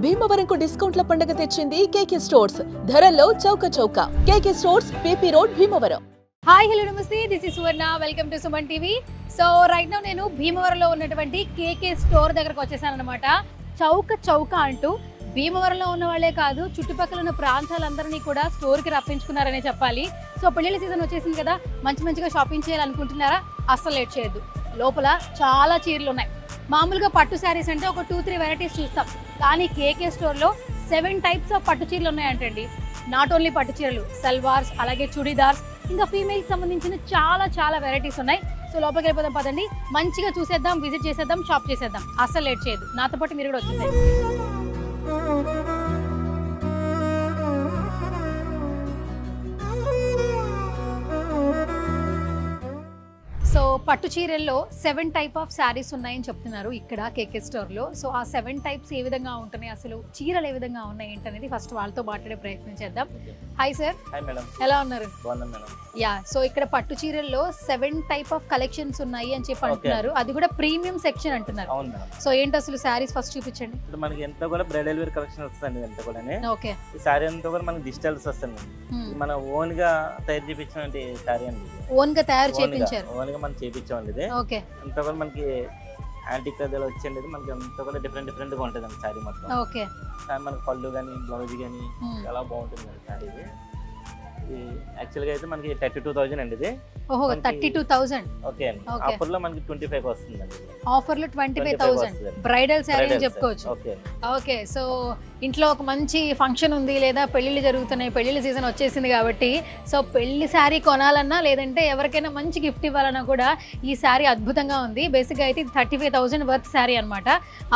భీమవరంకు డిస్కౌంట్ల పండుగ తెచ్చింది కేకే స్టోర్స్. ధరల్లో చౌక చౌక. KK stores, PP road, Bhimavaram. Hi hello నమస్తే, this is Suvarna. Welcome to Suman TV. So right now నేను భీమవరంలో ఉన్నటువంటి కేకే స్టోర్ దగ్గరకు వచ్చేసాను అనమాట. చౌక చౌక అంటూ భీమవరంలో ఉన్న వాళ్ళే కాదు, చుట్టుపక్కల ఉన్న ప్రాంతాలందరినీ కూడా స్టోర్కి రప్పించుకున్నారనే చెప్పాలి. సో పెళ్లిళ్ళ సీజన్ వచ్చేసింది కదా, మంచిగా షాపింగ్ చేయాలనుకుంటున్నారా? అస్సలు లేట్ చేయొద్దు. లోపల చాలా చీరలు ఉన్నాయి. మామూలుగా పట్టు శారీస్ అంటే ఒక 2-3 వెరైటీస్ చూస్తాం, కానీ కేకే స్టోర్లో 7 టైప్స్ ఆఫ్ పట్టు చీరలు ఉన్నాయంటండి. నాట్ ఓన్లీ పట్టు చీరలు, సల్వార్స్, అలాగే చుడీదార్స్, ఇంకా ఫీమేల్కి సంబంధించిన చాలా వెరైటీస్ ఉన్నాయి. సో లోపలికి వెళ్ళిపోదాం పదండి, మంచిగా చూసేద్దాం, విజిట్ చేసేద్దాం, షాప్ చేసేద్దాం. అస్సలు లేట్ చేయదు. నాతో పాటు మీరు కూడా వచ్చేసేయండి. సో పట్టు చీరల్లో 7 టైప్ ఆఫ్ శారీస్ ఉన్నాయని చెప్తున్నారు ఇక్కడ కేకే స్టోర్లో. సో ఆ 7 టైప్స్ ఏ విధంగా ఉంటున్నాయి, అసలు చీరలు ఏ విధంగా ఉన్నాయి ఏంటనేది ఫస్ట్ వాళ్ళతో మాట్లాడే ప్రయత్నం చేద్దాం. Hi sir. Hi madam. ఎలా ఉన్నారు? బాగున్నాను మేడం. యా, సో ఇక్కడ పట్టు చీరల్లో 7 టైప్ ఆఫ్ కలెక్షన్స్ ఉన్నాయి అని చెప్పి అంటున్నారు. అది కూడా ప్రీమియం సెక్షన్ అంటున్నారు. అవును మేడం. సో ఏంటి అసలు శారీస్ ఫస్ట్ చూపించండి. ఇప్పుడు మనకి ఎంత కూడా బ్రైడల్ వేర్ కలెక్షన్ వస్తుంది. ఎంత కూడా ఓకే, ఈ సారీ అంతా కూడా మనకి డిజిటల్స్ వస్తుంది. మన ఓన్ గా తయారు చేయించిన సారీ అండి. ఓన్ గా తయారు చేయించారు. ఓన్ గా మనం చేయించామండి. ఇది ఓకే, అంతా కూడా మనకి యాంటిక్ కథలు వచ్చేది. మనకి అంతా కూడా డిఫరెంట్ గా ఉంటుంది అండి సారీ మొత్తం. ఓకే, మనకి పళ్ళు కానీ బ్లౌజ్ కానీ చాలా బాగుంటుంది అండి సారీ. ఇది యాక్చువల్ గా అయితే మనకి 32,000 అండి. ఇది ఓహో 32,000. ఓకే అండి. ఆఫర్ లో మనకి 25 వస్తుందండి. ఆఫర్ లో 25,000 బ్రైడల్ శారీ అని చెప్పుకోవచ్చు. ఓకే ఓకే, సో ఇంట్లో ఒక మంచి ఫంక్షన్ ఉంది, లేదా పెళ్ళిళ్ళు జరుగుతున్నాయి, పెళ్ళిళ్ళ సీజన్ వచ్చేసింది కాబట్టి సో పెళ్లి శారీ కొనాలన్నా లేదంటే ఎవరికైనా మంచి గిఫ్ట్ ఇవ్వాలన్నా కూడా ఈ శారీ అద్భుతంగా ఉంది. బేసిక్గా అయితే ఇది 35,000 వర్త్ శారీ అనమాట.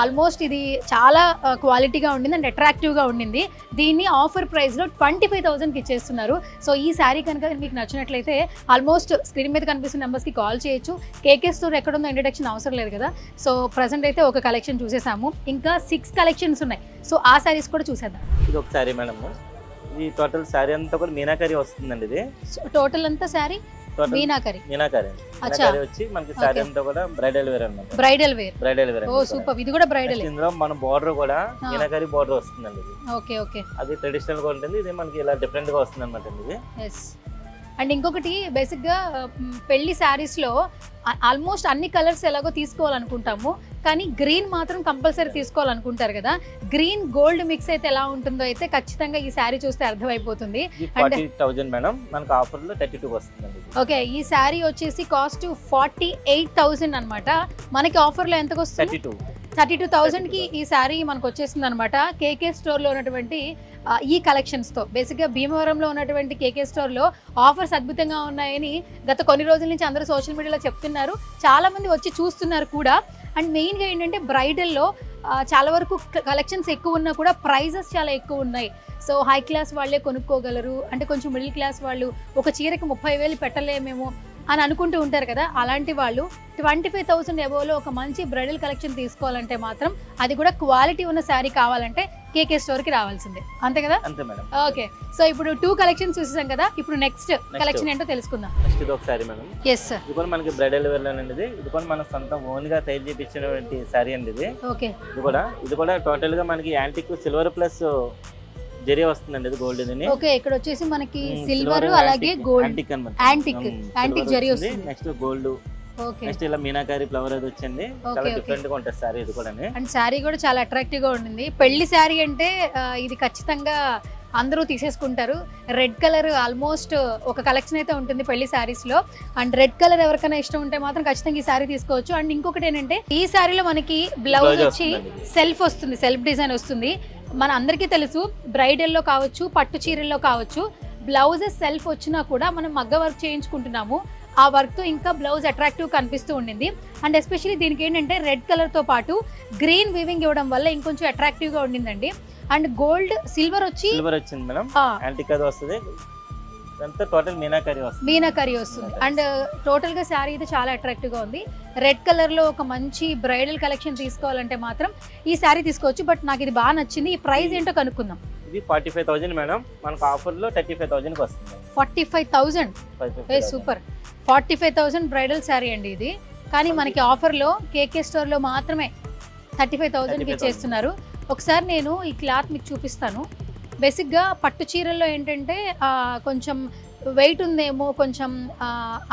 ఆల్మోస్ట్ ఇది చాలా క్వాలిటీగా ఉండింది అండ్ అట్రాక్టివ్గా ఉండింది. దీన్ని ఆఫర్ ప్రైస్లో 25,000కి ఇచ్చేస్తున్నారు. సో ఈ శారీ కనుక మీకు నచ్చినట్లయితే ఆల్మోస్ట్ స్క్రీన్ మీద కనిపిస్తున్న నెంబర్స్కి కాల్ చేయొచ్చు. కేకే స్టోర్ ఎక్కడుందో ఇంట్రడక్షన్ అవసరం లేదు కదా. సో ప్రజెంట్ అయితే ఒక కలెక్షన్ చూసేసాము, ఇంకా 6 కలెక్షన్స్ ఉన్నాయి. సో ఆ శారీస్ కూడా చూసేద్దాం. ఇది ఒక శారీ మేడం. ఇది టోటల్ శారీ అంతా కూడా మీనాకరీ వస్తుందండి. ఇది టోటల్ అంతా శారీ మీనాకరీ వచ్చి మనకి శారీ అంతా కూడా బ్రైడల్ వేర్ అన్నమాట. Bridal wear. ఓ సూపర్, ఇది కూడా బ్రైడల్. ఇందులో మన బోర్డర్ కూడా మీనాకరీ బోర్డర్ వస్తుందండి. ఓకే ఓకే, అది ట్రెడిషనల్ గా ఉంటుంది. ఇది మనకి ఇలా డిఫరెంట్ గా వస్తుంది అనమాట. ఇది అండ్ ఇంకొకటి బేసిక్గా పెళ్లి శారీస్లో ఆల్మోస్ట్ అన్ని కలర్స్ ఎలాగో తీసుకోవాలనుకుంటాము, కానీ గ్రీన్ మాత్రం కంపల్సరీ తీసుకోవాలనుకుంటారు కదా. గ్రీన్ గోల్డ్ మిక్స్ అయితే ఎలా ఉంటుందో అయితే ఖచ్చితంగా ఈ శారీ చూస్తే అర్థమైపోతుంది. 40,000 మేడం, మనకు ఆఫర్ లో 32 వస్తుందండి. ఓకే, ఈ శారీ వచ్చేసి కాస్ట్ 48,000 అనమాట. మనకి ఆఫర్ లో ఎంతకు వస్తుంది? 32,000కి ఈ శారీ మనకు వచ్చేస్తుంది అనమాట. కేకే స్టోర్లో ఉన్నటువంటి ఈ కలెక్షన్స్తో. బేసిక్గా భీమవరంలో ఉన్నటువంటి కేకే స్టోర్లో ఆఫర్స్ అద్భుతంగా ఉన్నాయని గత కొన్ని రోజుల నుంచి అందరూ సోషల్ మీడియాలో చెప్తున్నారు. చాలామంది వచ్చి చూస్తున్నారు కూడా. అండ్ మెయిన్గా ఏంటంటే బ్రైడల్లో చాలా వరకు కలెక్షన్స్ ఎక్కువ ఉన్నా కూడా ప్రైజెస్ చాలా ఎక్కువ ఉన్నాయి. సో హై క్లాస్ వాళ్ళే కొనుక్కోగలరు, అంటే కొంచెం మిడిల్ క్లాస్ వాళ్ళు ఒక చీరకి 30,000 పెట్టలేమేమో అని అనుకుంటూ ఉంటారు కదా. అలాంటి వాళ్ళు 25,000 అబోవ్లో ఒక మంచి బ్రైడల్ కలెక్షన్ తీసుకోవాలంటే మాత్రం, అది కూడా క్వాలిటీ ఉన్న శారీ కావాలంటే కేకే స్టోర్కి రావాల్సిందే, అంతే కదా? అంతే మేడం. ఓకే, సో ఇప్పుడు 2 కలెక్షన్స్ చూసేసాం కదా, ఇప్పుడు నెక్స్ట్ కలెక్షన్ ఏంటో తెలుసుకుందాం. నెక్స్ట్ ఇది ఒక శారీ మేడం. Yes sir. ఇది కూడా మనకి బ్రైడల్ వేర్ లోనండి. ఇది కూడా మన సొంత ఓన్ గా తయారు చేయించినటువంటి శారీ అండి. ఇది ఓకే, ఇది కూడా టోటల్ గా మనకి యాంటిక్ సిల్వర్ ప్లస్ జరీ వస్తుందండి. ఇది గోల్డ్. ఇది ఓకే, ఇక్కడ వచ్చేసి మనకి సిల్వర్ అలాగే గోల్డ్ యాంటిక్ జరీ వస్తుంది. Next gold. ఓకే, నెక్స్ట్ ఇలా మీనాకారి ఫ్లవర్ అది వచ్చింది. చాలా డిఫరెంట్ గా ఉంటుంది సారీ. ఇది కూడా అండ్ శారీ కూడా చాలా అట్రాక్టివ్ గా ఉంటుంది. పెళ్లి శారీ అంటే ఇది ఖచ్చితంగా అందరూ తీసేసుకుంటారు. రెడ్ కలర్ ఆల్మోస్ట్ ఒక కలెక్షన్ అయితే ఉంటుంది పెళ్లి శారీస్ లో. అండ్ రెడ్ కలర్ ఎవరికైనా ఇష్టం ఉంటే మాత్రం ఖచ్చితంగా ఈ శారీ తీసుకోవచ్చు. అండ్ ఇంకొకటి ఏంటంటే ఈ శారీలో మనకి బ్లౌజ్ వచ్చి సెల్ఫ్ వస్తుంది, సెల్ఫ్ డిజైన్ వస్తుంది. మన అందరికీ తెలుసు, బ్రైడల్లో కావచ్చు, పట్టు చీరల్లో కావచ్చు, బ్లౌజెస్ సెల్ఫ్ వచ్చినా కూడా మనం మగ్గ వర్క్ చేయించుకుంటున్నాము. ఆ వర్క్తో ఇంకా బ్లౌజ్ అట్రాక్టివ్ కనిపిస్తూ ఉండింది. అండ్ ఎస్పెషల్లీ దీనికి ఏంటంటే రెడ్ కలర్తో పాటు గ్రీన్ వీవింగ్ ఇవ్వడం వల్ల ఇంకొంచెం అట్రాక్టివ్గా ఉండిందండి. అండ్ గోల్డ్ సిల్వర్ వచ్చింది మేడం. యాంటిక్ అది వస్తుంది. టోటల్ మీనాకరీ వస్తుంది. అండ్ టోటల్ గా శారీ అయితే చాలా అట్రాక్టివ్ గా ఉంది. రెడ్ కలర్ లో ఒక మంచి బ్రైడల్ కలెక్షన్ తీసుకోవాలంటే మాత్రం ఈ శారీ తీసుకోవచ్చు. బట్ నాకు ఇది బాగా నచ్చింది. ఈ ప్రైస్ ఏంటో కనుక్కుందాం. ఇది 45,000 మేడం, మనకు ఆఫర్ లో 35,000కి వస్తుంది. 45,000 సూపర్. 45,000 బ్రైడల్ శారీ అండి ఇది. కానీ మనకి ఆఫర్ లో కేకే స్టోర్ లో మాత్రమే 35,000కి ఇచ్చేస్తున్నారు. ఒకసారి నేను ఈ క్లాత్ మీకు చూపిస్తాను. బేసిక్గా పట్టు చీరల్లో ఏంటంటే కొంచెం వెయిట్ ఉందేమో, కొంచెం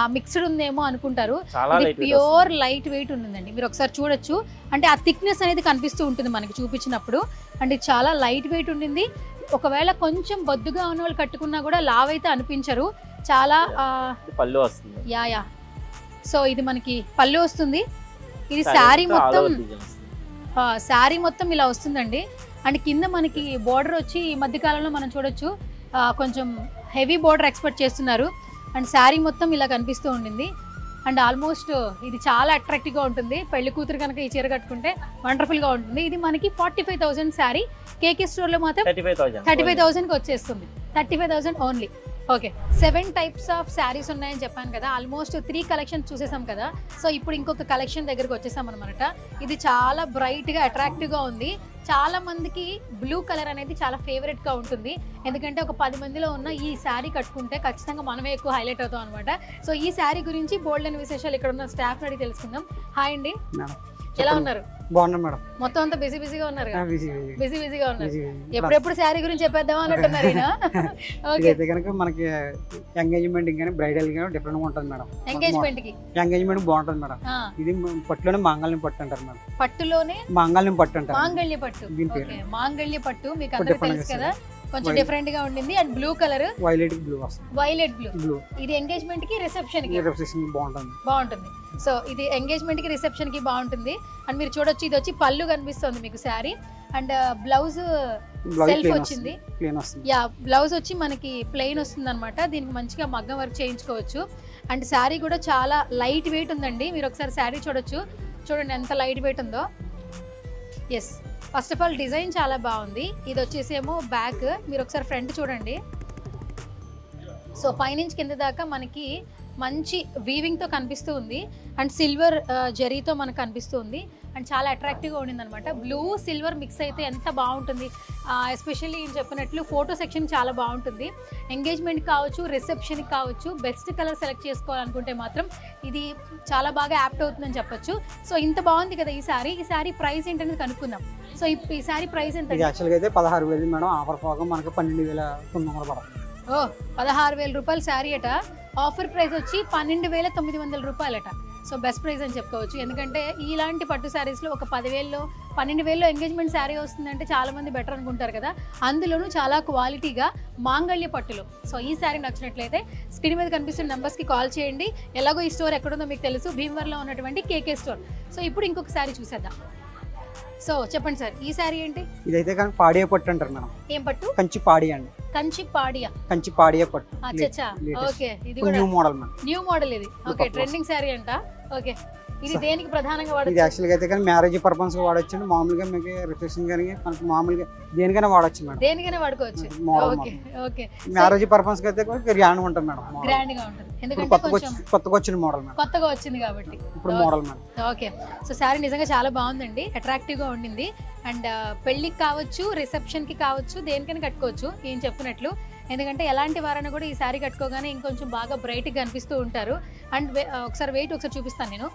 ఆ మిక్స్డ్ ఉందేమో అనుకుంటారు. ప్యూర్ లైట్ వెయిట్ ఉంటుందండి. మీరు ఒకసారి చూడొచ్చు, అంటే ఆ థిక్నెస్ అనేది కనిపిస్తూ ఉంటుంది మనకి చూపించినప్పుడు. అంటే చాలా లైట్ వెయిట్ ఉండింది. ఒకవేళ కొంచెం బొద్దుగా ఉన్న వాళ్ళు కట్టుకున్నా కూడా లావ్ అయితే అనిపించరు. చాలా పళ్ళు వస్తుంది. యా సో ఇది మనకి పళ్ళు వస్తుంది. ఇది శారీ మొత్తం, శారీ మొత్తం ఇలా వస్తుందండి. అండ్ కింద మనకి బోర్డర్ వచ్చి ఈ మధ్య కాలంలో మనం చూడొచ్చు కొంచెం హెవీ బోర్డర్ ఎక్స్పెక్ట్ చేస్తున్నారు. అండ్ శారీ మొత్తం ఇలా కనిపిస్తూ ఉండింది. అండ్ ఆల్మోస్ట్ ఇది చాలా అట్రాక్టివ్గా ఉంటుంది. పెళ్లి కూతురు కనుక ఈ చీర కట్టుకుంటే వండర్ఫుల్గా ఉంటుంది. ఇది మనకి 45,000 శారీ. కేకే స్టోర్లో మాత్రం 35,000కి వచ్చేస్తుంది. 35,000 only. Okay, 7 types of saris ఉన్నాయని చెప్పాను కదా. ఆల్మోస్ట్ 3 కలెక్షన్ చూసేసాం కదా. సో ఇప్పుడు ఇంకొక కలెక్షన్ దగ్గరకు వచ్చేసాం అనమాట. ఇది చాలా బ్రైట్గా అట్రాక్టివ్గా ఉంది. చాలా మందికి బ్లూ కలర్ అనేది చాలా ఫేవరెట్గా ఉంటుంది. ఎందుకంటే ఒక 10 మందిలో ఉన్న ఈ శారీ కట్టుకుంటే ఖచ్చితంగా మనమే ఎక్కువ హైలైట్ అవుతాం అనమాట. సో ఈ శారీ గురించి బోల్డ్ అని విశేషాలు ఇక్కడ ఉన్న స్టాఫ్ అడిగి తెలుసుకుందాం. హాయ్ అండి, ఎలా ఉన్నారు? బాగున్నా మేడం. మొత్తం అంతా బిజీగా ఉన్నారు. బిజీగా ఉన్నారు. ఎప్పుడెప్పుడు శారీ గురించి చెప్పేద్దాం అన్నట్టున్నారు. అయితే కనుక మనకి ఎంగేజ్మెంట్ కానీ బ్రైడల్ కానీ డిఫరెంట్ గా ఉంటుంది మేడం. ఎంగేజ్మెంట్ బాగుంటుంది మేడం. ఇది పట్టులోనే మాంగళ్యం పట్టు అంటారు మేడం. పట్టులోనే మాంగళ్యం పట్టు అంటారు. మాంగళ్య పట్టు. మాంగళ్య పట్టు మీకు అందరికీ తెలుసు కదా, కొంచెం డిఫరెంట్ గా ఉండింది. And blue colour, violet blue వస్తుంది. Violet blue. ఇది ఎంగేజ్మెంట్ కి రిసెప్షన్ కి బాగుంటుంది. సో ఇది ఎంగేజ్మెంట్ కి రిసెప్షన్ కి బాగుంటుంది. అండ్ మీరు చూడొచ్చు, ఇది వచ్చి పళ్ళు కనిపిస్తుంది మీకు శారీ. అండ్ బ్లౌజ్ సెల్ఫ్ వచ్చింది. యా, బ్లౌజ్ వచ్చి మనకి ప్లెయిన్ వస్తుంది అనమాట. దీనికి మంచిగా మగ్గం వర్క్ చేయించుకోవచ్చు. అండ్ శారీ కూడా చాలా లైట్ వెయిట్ ఉందండి. మీరు ఒకసారి శారీ చూడొచ్చు, చూడండి ఎంత లైట్ వెయిట్ ఉందో. Yes, first of all design చాలా బాగుంది. ఇది వచ్చేసేమో బ్యాక్. మీరు ఒకసారి ఫ్రంట్ చూడండి. సో పైనుంచి కింద దాకా మనకి మంచి వీవింగ్తో కనిపిస్తూ ఉంది. అండ్ సిల్వర్ జరీతో మనకు కనిపిస్తూ ఉంది. అండ్ చాలా అట్రాక్టివ్గా ఉండింది అనమాట. బ్లూ సిల్వర్ మిక్స్ అయితే ఎంత బాగుంటుంది. ఎస్పెషల్లీ నేను చెప్పినట్లు ఫోటో సెక్షన్ చాలా బాగుంటుంది. ఎంగేజ్మెంట్ కావచ్చు, రిసెప్షన్కి కావచ్చు, బెస్ట్ కలర్ సెలెక్ట్ చేసుకోవాలనుకుంటే మాత్రం ఇది చాలా బాగా యాప్ట్ అవుతుందని చెప్పొచ్చు. సో ఇంత బాగుంది కదా ఈ శారీ ప్రైస్ ఏంటనేది కనుక్కుందాం. సో ఈ శారీ ప్రైస్ ఎంత? యాక్చువల్గా అయితే 16,000 మేడం. ఆఫర్ పోగా మనకి 12,900 పడుతుంది. 16,000 రూపాయల శారీ అట. ఆఫర్ ప్రైస్ వచ్చి 12,900 రూపాయలట. సో బెస్ట్ ప్రైస్ అని చెప్పుకోవచ్చు. ఎందుకంటే ఇలాంటి పట్టు శారీస్లో ఒక 10,000లో 12,000లో ఎంగేజ్మెంట్ శారీ వస్తుందంటే చాలా మంది బెటర్ అనుకుంటారు కదా. అందులోనూ చాలా క్వాలిటీగా మాంగళ్య పట్టులో. సో ఈ శారీ నచ్చినట్లయితే స్క్రీన్ మీద కనిపిస్తున్న నెంబర్స్కి కాల్ చేయండి. ఎలాగో ఈ స్టోర్ ఎక్కడుందో మీకు తెలుసు, భీమవరంలో ఉన్నటువంటి కేకే స్టోర్. సో ఇప్పుడు ఇంకొక శారీ చూసేద్దాం. సో చెప్పండి సార్, ఈ శారీ ఏంటి? ఇదైతే కానీ పాడియా పట్టు అంటారు మేడం. ఏం పట్టు? కంచి పాడియా అండి. కంచి పాడియా పట్టు. అచ్చా, ఓకే. ఇది కూడా new model madam. New model ఇది. ఓకే, ట్రెండింగ్ శారీ అంట. ఓకే, ఇది దేనికి ప్రధానంగా వాడచ్చు? ఇది యాక్చువల్గా అయితే కానీ మ్యారేజ్ పర్పస్ గా వాడచ్చు. మామూలుగా మీకు రిసెప్షన్ కానీ మనకి మామూలుగా దేనికైనా వాడచ్చు మేడం. దేనికైనా వాడుకోవచ్చు. Okay okay. మ్యారేజ్ పర్పస్ గా అయితే గ్రాండ్ ఉంటుంది మేడం. గ్రాండ్ గా ఉంటుంది ఎందుకంటే కొత్తగా వచ్చిన మోడల్ మేడం. కొత్తగా వచ్చింది కాబట్టి ఇప్పుడు model madam. Okay. So sari నిజంగా చాలా బాగుందండి, అట్రాక్టివ్ గా ఉండింది. అండ్ పెళ్లికి కావచ్చు, రిసెప్షన్ కి కావచ్చు, దేనికైనా కట్టుకోవచ్చు ఏం చెప్పినట్లు. ఎందుకంటే ఎలాంటి వారైనా కూడా ఈ శారీ కట్టుకోగానే ఇంకొంచెం బాగా బ్రైట్గా కనిపిస్తూ ఉంటారు. అండ్ ఒకసారి వెయిట్ ఒకసారి చూపిస్తాను నేను.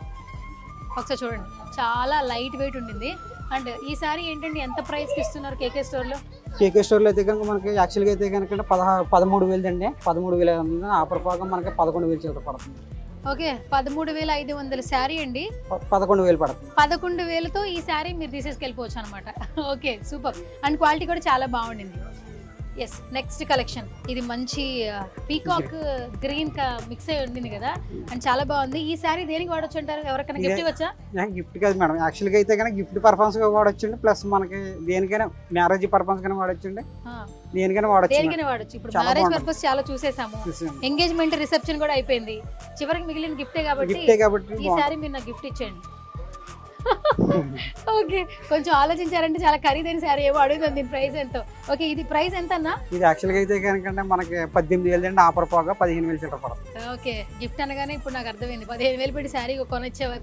ఒకసారి చూడండి, చాలా లైట్ వెయిట్ ఉండింది. అండ్ ఈ శారీ ఏంటంటే ఎంత ప్రైస్కి ఇస్తున్నారు కేకే స్టోర్లో? కేకే స్టోర్లో అయితే కనుక మనకి యాక్చువల్గా అయితే కనుక 13,000 అండి. 13,000 ఆఫర్ పోగా మనకి 11,000 చేత పడుతుంది. ఓకే, 13,500 శారీ అండి. 11,000 పడుతుంది. 11,000తో ఈ శారీ మీరు తీసేసుకెళ్ళిపోవచ్చు అనమాట. Okay, super. అండ్ క్వాలిటీ కూడా చాలా బాగుండింది. Yes, next collection. ఇది మంచి పీకాక్ గ్రీన్ మిక్స్ అయి ఉండింది కదా, అండ్ చాలా బాగుంది. ఈ శారీ దేనికి వాడచ్చు అంటారు? ఎవరికైనా గిఫ్ట్ ఇవ్వచ్చా? గిఫ్ట్ కాదు మేడం, యాక్చువల్గా అయితే కనుక గిఫ్ట్ పర్పస్ గా వాడచ్చు. ప్లస్ మనకి దేనికైనా మ్యారేజ్ పర్పస్ గా వాడచ్చు. దేనికైనా వాడచ్చు. ఇప్పుడు మ్యారేజ్ పర్పస్ చాలా చూసేసాము, ఎంగేజ్మెంట్ రిసెప్షన్ కూడా అయిపోయింది. చివరికి మిగిలిన గిఫ్టే కాబట్టి ఈ శారీ మీరు నాకు గిఫ్ట్ ఇచ్చేయండి. ఓకే, కొంచెం ఆలోచించారంటే చాలా ఖరీదైన శారీ ఏమో అడుగుతుంది. దీని ప్రైస్ ఎంతో? ఓకే, ఇది ప్రైస్ ఎంత అన్నా? ఇది యాక్చువల్గా అయితే కనుక మనకి 18,000 అండి. ఆఫర్ పోగా 15,000 పడుతుంది. ఓకే, గిఫ్ట్ అనగానే ఇప్పుడు నాకు అర్థమైంది. 15,000 పెట్టి శారీ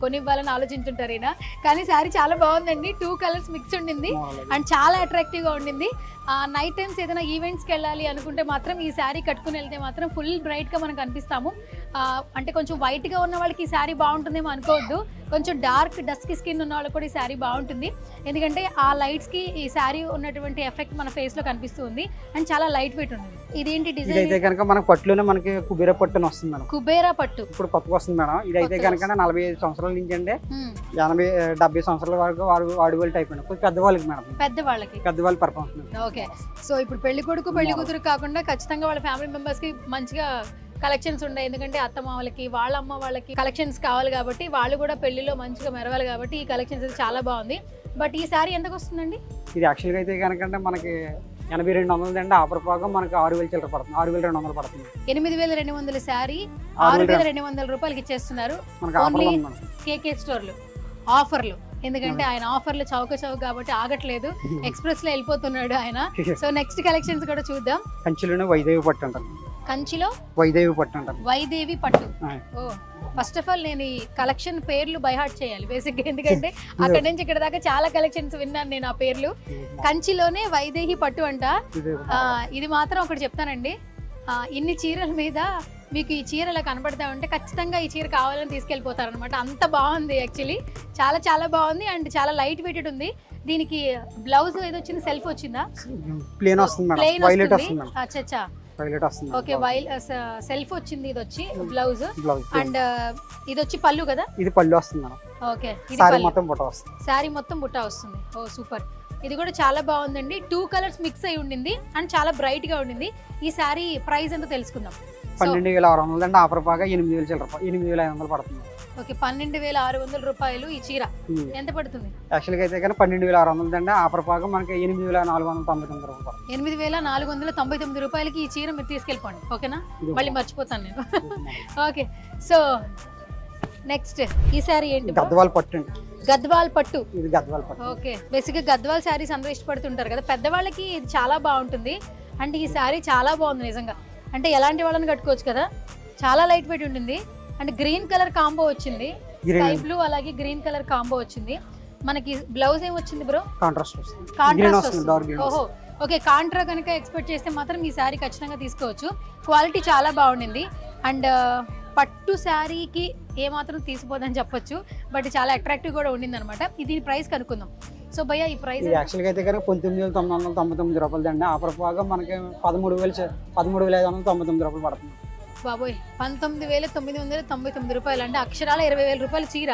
కొనివ్వాలని ఆలోచించుంటారైనా. కానీ శారీ చాలా బాగుందండి. 2 కలర్స్ మిక్స్ ఉండింది అండ్ చాలా అట్రాక్టివ్గా ఉండింది. నైట్ టైమ్స్ ఏదైనా ఈవెంట్స్కి వెళ్ళాలి అనుకుంటే మాత్రం ఈ శారీ కట్టుకుని వెళ్తే మాత్రం ఫుల్ బ్రైట్గా మనం కనిపిస్తాము. అంటే కొంచెం వైట్గా ఉన్న వాళ్ళకి ఈ శారీ బాగుంటుందేమో అనుకోవద్దు, కొంచెం డార్క్ డస్క్ స్కిన్ ఉన్న వాళ్ళకి కూడా ఈ శారీ బాగుంటుంది. ఎందుకంటే ఆ లైట్స్కి ఈ శారీ ఉన్నటువంటి ఎఫెక్ట్ మన ఫేస్లో కనిపిస్తుంది అండ్ చాలా లైట్ వెయిట్ ఉంటుంది. ఇదేంటి డిజైన్? ఇదైతే కనుక మనకి పట్టులోనే మనకి కుబేరా పట్టు అని వస్తుంది మేడం. కుబేరా పట్టు ఇప్పుడు కొత్తగా వస్తుంది మేడం. ఇదైతే కనుక 45 సంవత్సరాల నుంచి అండి 80-70 సంవత్సరాల వరకు వాడుకోవాలి టైప్ అండి. కొంచెం పెద్దవాళ్ళకి మేడం, పెద్దవాళ్ళ పర్పస్. ఓకే, సో ఇప్పుడు పెళ్లి కొడుకు పెళ్లి కూతురు కాకుండా ఖచ్చితంగా వాళ్ళ ఫ్యామిలీ మెంబర్స్ కి మంచిగా కలెక్షన్స్ ఉన్నాయి. ఎందుకంటే అత్తమ్మ వాళ్ళకి వాళ్ళ అమ్మ వాళ్ళకి కలెక్షన్స్ కావాలి కాబట్టి వాళ్ళు కూడా పెళ్లిలో మంచిగా మెరవాలి కాబట్టి ఈ కలెక్షన్స్ చాలా బాగుంది. బట్ ఈ శారీ ఎంతకు వస్తుందండి? ఇది యాక్చువల్గా అయితే కనుక మనకి 8200 అండి. ఆఫర్ భాగం మనకి 6000 చిల్లర పడుతుంది, 6200 పడుతుంది. 8200 శారీ 6200 రూపాయలకి ఇచ్చేస్తున్నారు కేకే స్టోర్లు ఆఫర్లు. ఎందుకంటే ఆయన ఆఫర్లు చౌక కాబట్టి ఆగట్లేదు, ఎక్స్ప్రెస్ లో వెళ్ళిపోతున్నాడు ఆయన. సో నెక్స్ట్ కలెక్షన్స్ కూడా చూద్దాం. కంచిలోనే వైదేవి పట్టు అంటారు. కంచిలో వైదేవి పట్టు అంటారు. వైదేవి పట్టు. ఓ, ఫస్ట్ ఆఫ్ ఆల్ నేను ఈ కలెక్షన్ పేర్లు బైహార్ట్ చేయాలి బేసిక్ గా, ఎందుకంటే అక్కడ నుంచి ఇక్కడ దాకా చాలా కలెక్షన్స్ విన్నాను నేను ఆ పేర్లు. కంచిలోనే వైదేహి పట్టు అంట. ఇది మాత్రం ఒకటి చెప్తానండి, ఇన్ని చీరల మీద మీకు ఈ చీర ఇలా కనబడతా ఉంటే ఖచ్చితంగా ఈ చీర కావాలని తీసుకెళ్ళిపోతారు అనమాట. అంత బాగుంది యాక్చువల్లీ, చాలా చాలా బాగుంది అండ్ చాలా లైట్ వెయిటెడ్ ఉంది. దీనికి బ్లౌజ్ ఏదో వచ్చింది, సెల్ఫ్ వచ్చిందా? ప్లెయిన్ వస్తుంది మేడం, వైలెట్ వస్తుంది. అచ్చా, వైలెట్ వస్తుంది. ఓకే, సెల్ఫ్ వచ్చింది. ఇది వచ్చి బ్లౌజ్ అండ్ ఇది వచ్చి పళ్ళు కదా? ఇది పళ్ళు వస్తుంది మేడం. ఓకే, సారీ మొత్తం బుట్ట వస్తుంది. సారీ మొత్తం బుట్ట వస్తుంది. ఓ సూపర్, ఇది కూడా చాలా బాగుందండి. 2 కలర్స్ మిక్స్ అయి ఉండింది అండ్ చాలా బ్రైట్ గా ఉండింది. ఈ సారీ ప్రైస్ ఎంతో తెలుసుకుందాం. 12600 అండి. ఆఫర్ బాగా 8000 చిల్లర, 8500 పడుతుంది. ఓకే, 12600 రూపాయలు ఈ చీర. ఎంత పడుతుంది? యాక్చువల్గా అయితే కానీ 12600 అండి. ఆఫర్ భాగం మనకి 8499 రూపాయలు పడుతుంది. 8499 రూపాయలకి ఈ చీర మీరు తీసుకెళ్ళిపోండి. ఓకేనా, మళ్ళీ మర్చిపోతాను నేను. ఓకే, సో నెక్స్ట్ ఈ సారీ ఏంటి? గద్వాల్ పట్టు అండి. గద్వాల్ పట్టు. ఇది గద్వాల్ పట్టు. ఓకే, బేసిక్ గా గద్వాల్ శారీస్ అందరూ ఇష్టపడుతుంటారు కదా, పెద్దవాళ్ళకి ఇది చాలా బాగుంటుంది. అంటే ఈ శారీ చాలా బాగుంది నిజంగా. అంటే ఎలాంటి వాళ్ళని కట్టుకోవచ్చు కదా, చాలా లైట్ వెయిట్ ఉంటుంది. అండ్ గ్రీన్ కలర్ కాంబో వచ్చింది, స్కై బ్లూ అలాగే గ్రీన్ కలర్ కాంబో వచ్చింది. మనకి బ్లౌజ్ ఏం వచ్చింది బ్రో? కాంట్రాస్ట్ వస్తుంది. ఓహో, ఓకే, కాంట్రా కనుక ఎక్స్పెక్ట్ చేస్తే మాత్రం ఈ శారీ ఖచ్చితంగా తీసుకోవచ్చు. క్వాలిటీ చాలా బాగుండింది అండ్ పట్టు శారీకి ఏమాత్రం తీసిపోదని చెప్పొచ్చు, బట్ చాలా అట్రాక్టివ్ కూడా ఉండింది అనమాట. ఇది ప్రైస్ కనుక్కుందాం. సో భయ్యా ఈ ప్రైస్ యాక్చువల్గా అయితే కనుక 19999 రూపాయలు అండి. ఆఫర్ భాగం మనకి 13599 రూపాయలు పడుతుంది. బాబోయ్, 19999 రూపాయలు అంటే అక్షరాల 20000 రూపాయల చీర.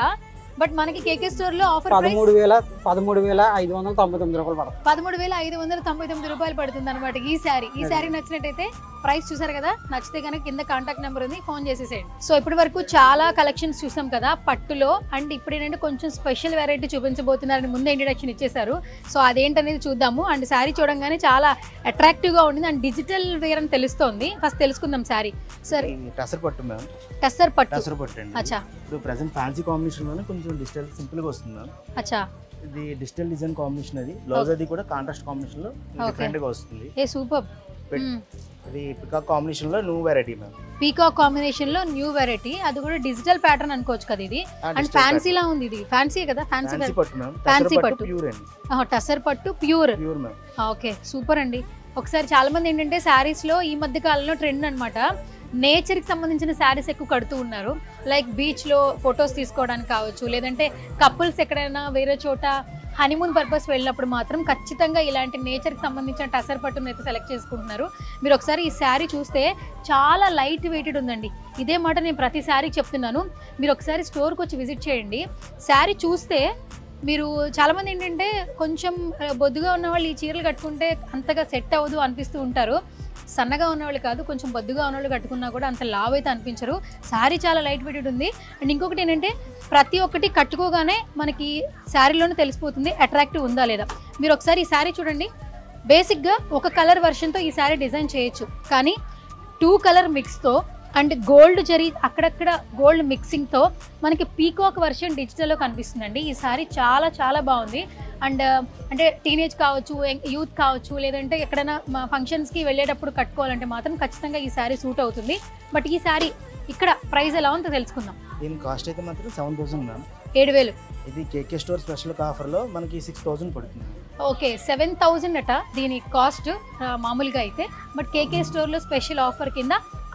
బట్ మనకి కేకే స్టోర్ లో ఆఫర్ 13,599 రూపాయలు పడుతుంది. 13,599 రూపాయలు పడుతుంది అనమాట ఈ శారీ. ఈ శారీ నచ్చినట్టయితే ప్రైస్ చూసారు కదా, నచ్చితే కనుక కింద కాంటాక్ట్ నెంబర్ ఉంది, ఫోన్ చేసేసేయండి. సో ఇప్పటి వరకు చాలా కలెక్షన్స్ చూసాం కదా పట్టులో. అండ్ ఇప్పుడు ఏంటంటే కొంచెం స్పెషల్ వెరైటీ చూపించబోతున్నారని ముందే ఇంట్రడక్షన్ ఇచ్చేసారు. సో అదేంటనేది చూద్దాము. అండ్ శారీ చూడంగానే చాలా అట్రాక్టివ్ గా ఉంది అండ్ డిజిటల్ వేర్ అని తెలుస్తోంది. ఫస్ట్ తెలుసుకుందాం శారీ. సార్ టసర్ పట్టు మ్యామ్. టసర్ పట్టు. టసర్ పట్టు అండి. అచ్చా, ఇప్పుడు ప్రెజెంట్ ఫ్యాన్సీ కాంబినేషన్ లోనే కొంచెం డిజిటల్ సింపుల్ గా వస్తుంది మ్యామ్. అచ్చా, ఇది డిజిటల్ డిజైన్ కాంబినేషన్. అది బ్లౌజ్ అది కూడా కాంట్రాస్ట్ కాంబినేషన్ లో డిఫరెంట్ గా వస్తుంది. ఏ సూపర్. ఇది పీకాక్ కాంబినేషన్ లో new variety ma'am. Peacock combination లో న్యూ వెరైటీ, అది కూడా డిజిటల్ ప్యాటర్న్ అనుకోవచ్చు కదా ఇది. అండ్ ఫ్యాన్సీ లా ఉంది. ఇది ఫ్యాన్సీ కదా? ఫ్యాన్సీ పట్టు మ్యామ్. ఫ్యాన్సీ పట్టు ప్యూర్ అండి. టసర్ పట్టు ప్యూర్ మ్యామ్. ఓకే, సూపర్ అండి. ఒకసారి చాలా మంది ఏంటంటే శారీస్ లో ఈ మధ్య కాలంలో ట్రెండ్ అనమాట, నేచర్ కి సంబంధించిన శారీస్ ఎక్కువ కడుతూ ఉన్నారు. లైక్ బీచ్ లో ఫొటోస్ తీసుకోవడానికి కావచ్చు, లేదంటే కపుల్స్ ఎక్కడైనా వేరే చోట హనీమూన్ పర్పస్ వెళ్ళినప్పుడు మాత్రం ఖచ్చితంగా ఇలాంటి నేచర్ కి సంబంధించిన టసర్ పట్టును అయితే సెలెక్ట్ చేసుకుంటున్నారు. మీరు ఒకసారి ఈ శారీ చూస్తే చాలా లైట్ వెయిటెడ్ ఉందండి. ఇదే మాట నేను ప్రతి శారీకి చెప్తున్నాను. మీరు ఒకసారి స్టోర్కి వచ్చి విజిట్ చేయండి. శారీ చూస్తే మీరు చాలామంది ఏంటంటే కొంచెం బొద్దుగా ఉన్న వాళ్ళు ఈ చీరలు కట్టుకుంటే అంతగా సెట్ అవ్వదు అనిపిస్తూ ఉంటారు. సన్నగా ఉన్నవాళ్ళు కాదు, కొంచెం బొద్దుగా ఉన్నవాళ్ళు కట్టుకున్నా కూడా అంత లావ్ అయితే అనిపించరు. శారీ చాలా లైట్ వెయిటెడ్ ఉంది. అండ్ ఇంకొకటి ఏంటంటే ప్రతి ఒక్కటి కట్టుకోగానే మనకి శారీలోనే తెలిసిపోతుంది అట్రాక్టివ్ ఉందా లేదా. మీరు ఒకసారి ఈ శారీ చూడండి. బేసిక్గా ఒక కలర్ వర్షన్తో ఈ శారీ డిజైన్ చేయొచ్చు, కానీ 2 కలర్ మిక్స్తో అండ్ గోల్డ్ జరీ అక్కడక్కడ గోల్డ్ మిక్సింగ్తో మనకి పీకాక్ వర్షన్ డిజిటల్లో కనిపిస్తుందండి. ఈ శారీ చాలా చాలా బాగుంది. అండ్ అంటే టీనేజ్ కావచ్చు, యూత్ కావచ్చు, లేదంటే ఎక్కడైనా ఫంక్షన్స్కి వెళ్ళేటప్పుడు కట్టుకోవాలంటే మాత్రం ఖచ్చితంగా ఈ శారీ సూట్ అవుతుంది. బట్ ఈ శారీ ఇక్కడ ప్రైస్ ఎలా ఉందో తెలుసుకుందాం. దీని కాస్ట్ అయితే మాత్రం 7000 మ్యామ్. 7000. ఇది కేకే స్టోర్ స్పెషల్ ఆఫర్లో మనకి 6000 పడుతుంది. ఓకే, 7000 అట దీని కాస్ట్ మామూలుగా అయితే. బట్ కేకే స్టోర్లో స్పెషల్ ఆఫర్ కింద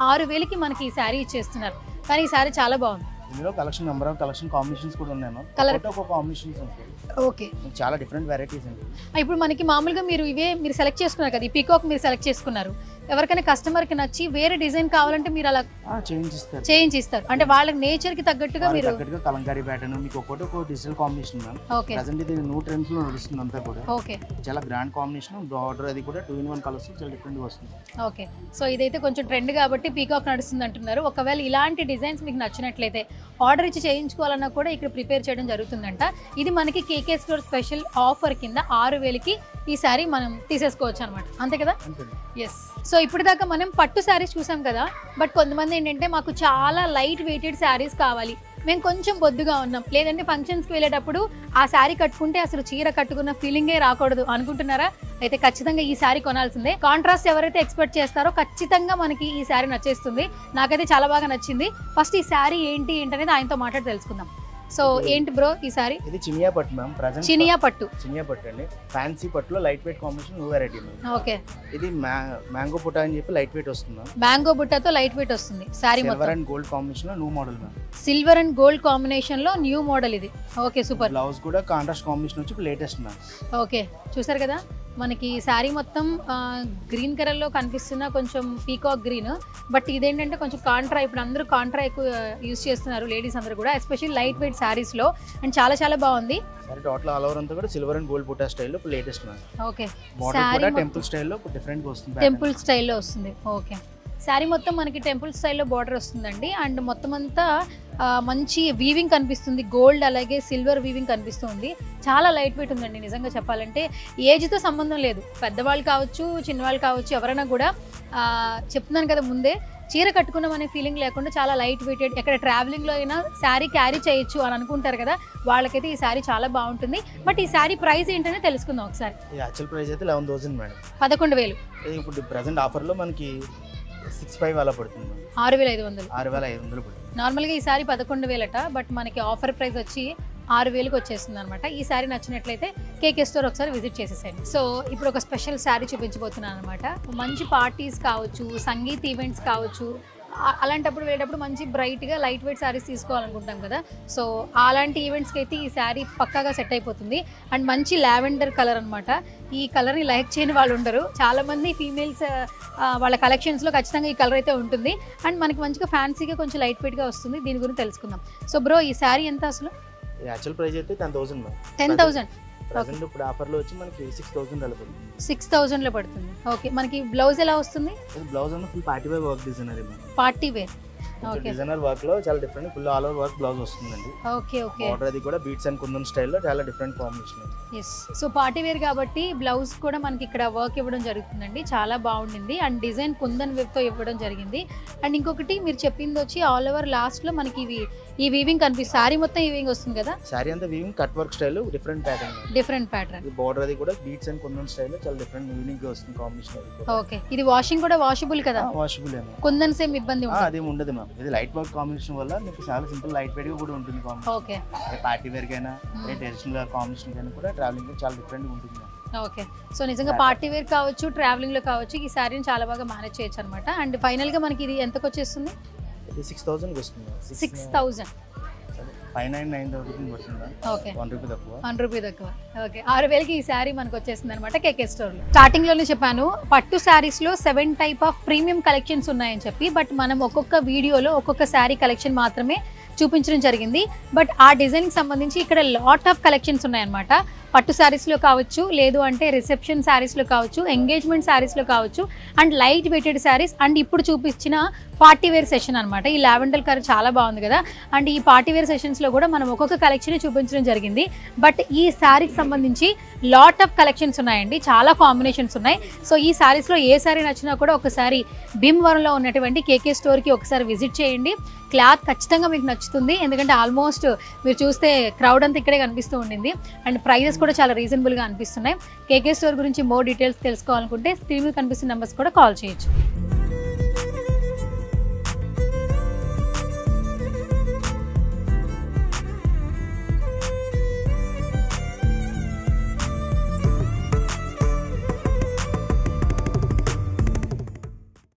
6000కి మనకి ఈ శారీ ఇచ్చేస్తున్నారు. కానీ ఈ సారీ చాలా బాగుంది. ఇందులో collection number of collection combinations కూడా ఉన్నాయి. కలర్ ఒక కాంబినేషన్స్ ఉంటాయి. ఓకే, చాలా డిఫరెంట్ వెరైటీస్ ఉంటాయి. ఇప్పుడు మనకి మామూలుగా మీరు సెలెక్ట్ చేసుకున్నారు కదా, ఈ పీకాక్ మీరు సెలెక్ట్ చేసుకున్నారు. ఎవరికైనా కస్టమర్కి నచ్చి వేరే డిజైన్ కావాలంటే మీరు అలా చేయించిస్తారు. అంటే వాళ్ళ నేచర్ కి తగ్గట్టుగా మీరు కలంకారీ ప్యాటర్న్ మీకు ఒక digital combination ma'am. Okay, present ఇది న్యూ ట్రెండ్స్ లో నడుస్తుంది అంతా కూడా. ఓకే, చాలా గ్రాండ్ కాంబినేషన్. బార్డర్ అది కూడా 2-in-1 కలర్స్ చాలా డిఫరెంట్ గా వస్తుంది. ఓకే, సో ఇదైతే కొంచెం ట్రెండ్ కాబట్టి పీకాక్ నడుస్తుంది అంటున్నారు. ఒకవేళ ఇలాంటి డిజైన్స్ మీకు నచ్చినట్లయితే ఆర్డర్ ఇచ్చి చేయించుకోవాలన్నా కూడా ఇక్కడ ప్రిపేర్ చేయడం జరుగుతుందంట. ఇది మనకి కేకే స్టోర్ స్పెషల్ ఆఫర్ కింద 6,000కి ఈ సారీ మనం తీసేసుకోవచ్చు అనమాట, అంతే కదా? ఎస్. సో ఇప్పుడు దాకా మనం పట్టు శారీస్ చూసాం కదా, బట్ కొంతమంది ఏంటంటే మాకు చాలా లైట్ వెయిటెడ్ శారీస్ కావాలి, మేము కొంచెం బొద్దుగా ఉన్నాం, లేదంటే ఫంక్షన్స్కి వెళ్ళేటప్పుడు ఆ శారీ కట్టుకుంటే అసలు చీర కట్టుకున్న ఫీలింగే రాకూడదు అనుకుంటున్నారా? అయితే ఖచ్చితంగా ఈ శారీ కొనాల్సిందే. కాంట్రాస్ట్ ఎవరైతే ఎక్స్పెక్ట్ చేస్తారో ఖచ్చితంగా మనకి ఈ శారీ నచ్చేస్తుంది. నాకైతే చాలా బాగా నచ్చింది. ఫస్ట్ ఈ శారీ ఏంటి అనేది ఆయనతో మాట్లాడి తెలుసుకుందాం. సో ఏంటి బ్రో ఈ సారీ? ఇది చినియా పట్టు మ్యామ్. ప్రెజెంట్ చినియా పట్టు అండి. ఫ్యాన్సీ పట్టులో light weight combination new variety ma'am. Okay, ఇది మ్యాంగో బుట్ట అని చెప్పి లైట్ వెయిట్ వస్తుంది మ్యామ్. మ్యాంగో బుట్టతో లైట్ వెయిట్ వస్తుంది సారీ మొత్తం. సిల్వర్ అండ్ గోల్డ్ కాంబినేషన్ లో new model ma'am. Silver and gold combination లో న్యూ మోడల్ ఇది. Okay, super. బ్లౌజ్ కూడా కాంట్రాస్ట్ కాంబినేషన్ వచ్చి లేటెస్ట్ మ్యామ్. ఓకే, చూసారు కదా మనకి శారీ మొత్తం గ్రీన్ కలర్ లో కనిపిస్తున్న కొంచెం పీకాక్ గ్రీన్, బట్ ఇదేంటంటే కొంచెం కాంట్రా. ఇప్పుడు అందరూ కాంట్రా ఎక్కువ యూజ్ చేస్తున్నారు లేడీస్ అందరూ కూడా, ఎస్పెషల్లీ లైట్ వెయిట్ శారీస్ లో. అండ్ చాలా చాలా బాగుంది. టోటల్ ఆల్ ఓవర్ అంతా కూడా silver and gold Butta style లో లేటెస్ట్ మ్యామ్. ఓకే, మోడల్ కూడా టెంపుల్ స్టైల్ లో డిఫరెంట్ గా వస్తుంది. టెంపుల్ స్టైల్లో వస్తుంది. ఓకే, శారీ మొత్తం మనకి టెంపుల్ స్టైల్లో బార్డర్ వస్తుందండి. అండ్ మొత్తం అంతా మంచి వీవింగ్ కనిపిస్తుంది, గోల్డ్ అలాగే సిల్వర్ వీవింగ్ కనిపిస్తుంది. చాలా లైట్ వెయిట్ ఉందండి నిజంగా చెప్పాలంటే. ఏజ్తో సంబంధం లేదు, పెద్దవాళ్ళు కావచ్చు చిన్నవాళ్ళు కావచ్చు ఎవరైనా కూడా చెప్తున్నాను కదా ముందే, చీర కట్టుకున్నాం అనే ఫీలింగ్ లేకుండా చాలా లైట్ వెయిటెడ్, ఎక్కడ ట్రావెలింగ్లో అయినా శారీ క్యారీ చేయొచ్చు అని అనుకుంటారు కదా, వాళ్ళకైతే ఈ శారీ చాలా బాగుంటుంది. బట్ ఈ శారీ ప్రైస్ ఏంటనే తెలుసుకుందాం ఒకసారి. యాక్చువల్ ప్రైస్ అయితే 11,000 మేడం. 11,000. ఇప్పుడు ప్రెసెంట్ ఆఫర్లో మనకి 65 అలా పడుతుంది. 6,500. 6,500 పడుతుంది. నార్మల్గా ఈ సారీ 11,000 బట్ మనకి ఆఫర్ ప్రైస్ వచ్చి 6,000కి వచ్చేస్తుంది అనమాట. ఈ శారీ నచ్చినట్లయితే కేకే స్టోర్ ఒకసారి విజిట్ చేసేసేయండి. సో ఇప్పుడు ఒక స్పెషల్ శారీ చూపించబోతున్నాను అనమాట. మంచి పార్టీస్ కావచ్చు, సంగీత్ ఈవెంట్స్ కావచ్చు, అలాంటప్పుడు వెళ్ళేటప్పుడు మంచి బ్రైట్గా లైట్ వెయిట్ శారీస్ తీసుకోవాలనుకుంటాం కదా, సో అలాంటి ఈవెంట్స్కి అయితే ఈ శారీ పక్కాగా సెట్ అయిపోతుంది. అండ్ మంచి లావెండర్ కలర్ అనమాట. ఈ కలర్ని లైక్ చేయని వాళ్ళు ఉండరు, చాలామంది ఫీమేల్స్ వాళ్ళ కలెక్షన్స్లో ఖచ్చితంగా ఈ కలర్ అయితే ఉంటుంది. అండ్ మనకి మంచిగా ఫ్యాన్సీగా కొంచెం లైట్ వెయిట్గా వస్తుంది. దీని గురించి తెలుసుకుందాం. సో బ్రో ఈ శారీ ఎంత అసలు? యాక్చువల్ ప్రైస్ అయితే 10,000. 10,000. ప్రెజెంట్ ఇప్పుడు ఆఫర్లో వచ్చి మనకి 6,000 పడుతుంది. 6,000లో పడుతుంది. ఓకే, మనకి బ్లౌజ్ ఎలా వస్తుంది? బ్లౌజ్ అన్న full party wear work designer. Party wear. Okay, designer work లో చాలా different full all over work blouse వస్తుందండి. ఓకే ఓకే, బార్డర్ అది కూడా బీట్స్ అండ్ కుందన్ స్టైల్లో చాలా different combination. Yes. So party wear కాబట్టి బ్లౌజ్ కూడా మనకి ఇక్కడ వర్క్ ఇవ్వడం జరుగుతుందండి, చాలా బాగుండింది. అండ్ డిజైన్ కుందన్ వేవ్తో ఇవ్వడం జరిగింది. అండ్ ఇంకొకటి మీరు చెప్పింది వచ్చి ఆల్ ఓవర్ లాస్ట్లో మనకి ఈ వీవింగ్ కనిపిస్తుంది. సారీ మొత్తం వీవింగ్ వస్తుంది కదా, సారీ అంతా weaving cut work style different pattern. Different pattern. Border అది కూడా బీట్స్ అండ్ కుందన్ స్టైల్లో చాలా డిఫరెంట్ యూనిక్ గా వస్తుంది కాంబినేషన్. ఓకే, ఇది వాషింగ్ కూడా వాషబుల్ కదా? వాషబుల్ ఏమో, కుందన్ సేమ్ ఇబ్బంది ఉండదు. అదేం ఉండదు మ్యామ్. ఇది లైట్ వర్క్ కాంబినేషన్ వల్ల మీకు చాలా సింపుల్ లైట్ వెయిట్ గా కూడా ఉంటుంది కాంబినేషన్. ఓకే, పార్టీ వేర్ కైనా ట్రెడిషనల్ కాంబినేషన్ కైనా కూడా ట్రావెలింగ్ చాలా డిఫరెంట్ గా ఉంటుంది. ఓకే, సో నిజంగా పార్టీ వేర్ కావచ్చు, ట్రావెలింగ్ లో కావచ్చు, ఈ శారీని చాలా బాగా మేనేజ్ చేయొచ్చు అనమాట. అండ్ ఫైనల్ గా మనకి ఇది ఎంతకు వచ్చేస్తుంది? 6,000 వస్తుంది. 6,000. 599,000 పడుతుంది. ఓకే, 1 రూపీ తక్కువ. 1 రూపీ తక్కువ. ఓకే, 6,000కి ఈ శారీ మనకు వచ్చేస్తుంది అనమాట కేకే స్టోర్లో. స్టార్టింగ్ లోనే చెప్పాను పట్టు శారీస్ లో 7 టైప్ ఆఫ్ ప్రీమియం కలెక్షన్స్ ఉన్నాయని చెప్పి, బట్ మనం ఒక్కొక్క వీడియోలో ఒక్కొక్క శారీ కలెక్షన్ మాత్రమే చూపించడం జరిగింది. బట్ ఆ డిజైన్కి సంబంధించి ఇక్కడ లాట్ ఆఫ్ కలెక్షన్స్ ఉన్నాయన్నమాట. పట్టు శారీస్లో కావచ్చు, లేదు అంటే రిసెప్షన్ శారీస్లో కావచ్చు, ఎంగేజ్మెంట్ శారీస్లో కావచ్చు, and light weighted saris, and ఇప్పుడు చూపించిన పార్టీ వేర్ సెషన్ అనమాట. ఈ లావెండర్ కలర్ చాలా బాగుంది కదా. అండ్ ఈ పార్టీ వేర్ సెషన్స్లో కూడా మనం ఒక్కొక్క కలెక్షన్ చూపించడం జరిగింది. బట్ ఈ శారీకి సంబంధించి లాట్ ఆఫ్ కలెక్షన్స్ ఉన్నాయండి, చాలా కాంబినేషన్స్ ఉన్నాయి. సో ఈ శారీస్లో ఏ శారీ నచ్చినా కూడా ఒకసారి భీమవరంలో ఉన్నటువంటి కేకే స్టోర్కి ఒకసారి విజిట్ చేయండి. క్లాత్ ఖచ్చితంగా మీకు నచ్చుతుంది, ఎందుకంటే ఆల్మోస్ట్ మీరు చూస్తే క్రౌడ్ అంతా ఇక్కడే కనిపిస్తూ ఉండింది. అండ్ ప్రైజెస్ కూడా చాలా రీజనబుల్గా అనిపిస్తున్నాయి. కేకే స్టోర్ గురించి మోర్ డీటెయిల్స్ తెలుసుకోవాలనుకుంటే స్క్రీన్ మీద కనిపిస్తున్న నెంబర్స్ కూడా కాల్ చేయొచ్చు.